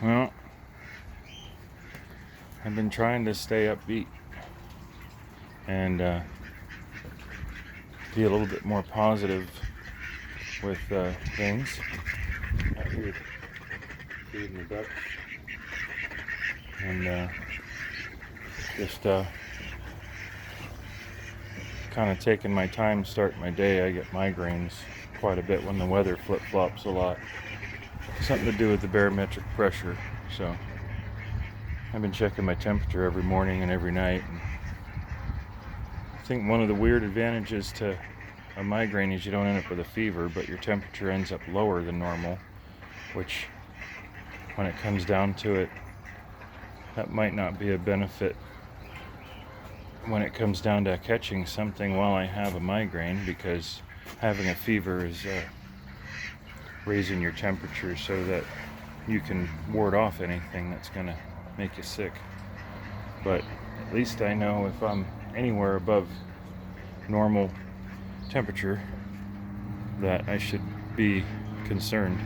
Well, I've been trying to stay upbeat and be a little bit more positive with things. Out here feeding the ducks and just kind of taking my time starting my day. I get migraines quite a bit when the weather flip-flops a lot. Something to do with the barometric pressure. So I've been checking my temperature every morning and every night. And I think one of the weird advantages to a migraine is you don't end up with a fever, but your temperature ends up lower than normal, which when it comes down to it, that might not be a benefit when it comes down to catching something while I have a migraine, because having a fever is raising your temperature so that you can ward off anything that's going to make you sick. But at least I know if I'm anywhere above normal temperature that I should be concerned.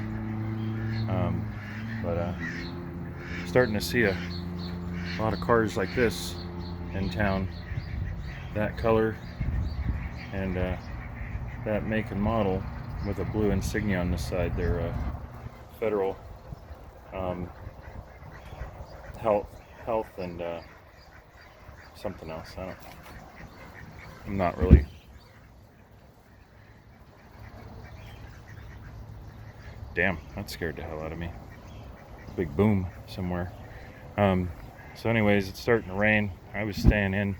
But starting to see a lot of cars like this in town, that color and that make and model with a blue insignia on the side. They're federal health and something else. I'm not really. Damn, that scared the hell out of me. Big boom somewhere. So anyways, it's starting to rain. I was staying in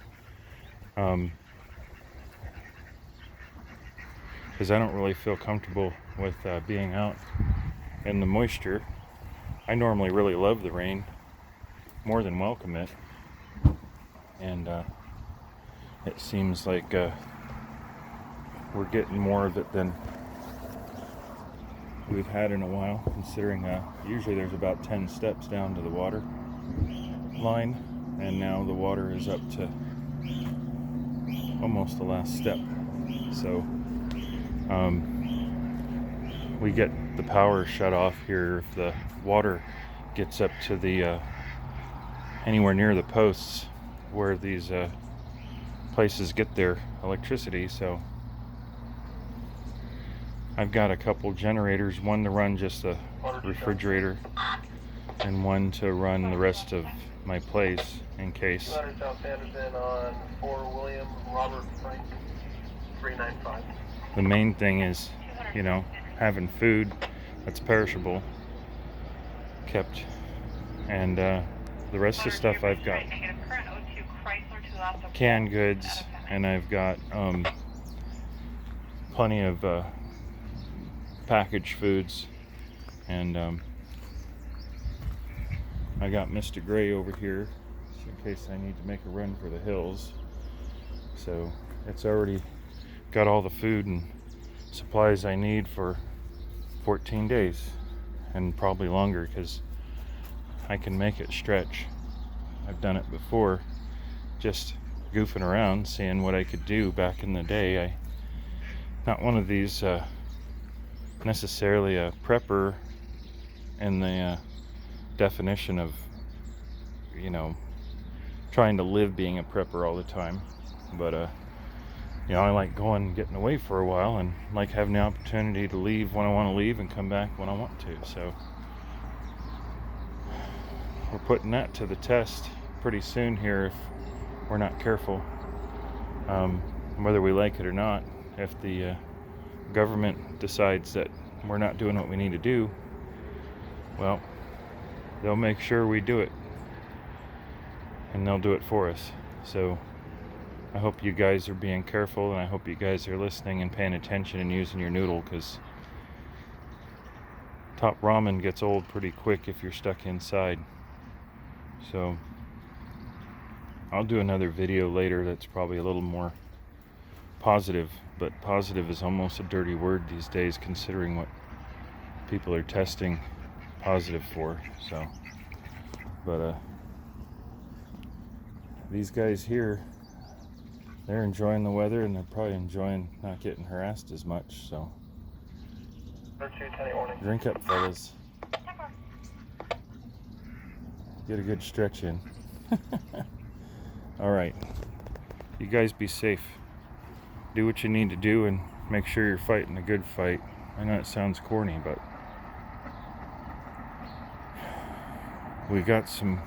because I don't really feel comfortable with being out in the moisture. I normally really love the rain, more than welcome it, and it seems like we're getting more of it than we've had in a while, considering usually there's about 10 steps down to the water line, and now the water is up to almost the last step. So we get the power shut off here if the water gets up to the anywhere near the posts where these places get their electricity. So I've got a couple generators, one to run just the refrigerator and one to run the rest of my place in case. South Anderson on 4 William Robert Frank 395. The main thing is, having food that's perishable kept, and the rest of the stuff I've got canned goods, and I've got plenty of packaged foods, and I got Mr. Gray over here in case I need to make a run for the hills. So it's already got all the food and supplies I need for 14 days, and probably longer, because I can make it stretch. I've done it before, just goofing around, seeing what I could do back in the day. I'm not one of these necessarily a prepper in the definition of trying to live being a prepper all the time, but I like going and getting away for a while, and like having the opportunity to leave when I want to leave and come back when I want to. So we're putting that to the test pretty soon here if we're not careful, whether we like it or not. If the government decides that we're not doing what we need to do, well, they'll make sure we do it, and they'll do it for us. So I hope you guys are being careful, and I hope you guys are listening and paying attention and using your noodle, because top ramen gets old pretty quick if you're stuck inside. So I'll do another video later that's probably a little more positive, but positive is almost a dirty word these days, considering what people are testing positive for. So, but these guys here, they're enjoying the weather, and they're probably enjoying not getting harassed as much. So drink up, fellas. Get a good stretch in. All right. You guys be safe. Do what you need to do and make sure you're fighting a good fight. I know it sounds corny, but we got some.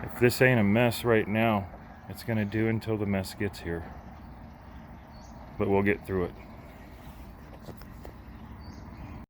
If this ain't a mess right now, it's gonna do until the mess gets here. But we'll get through it.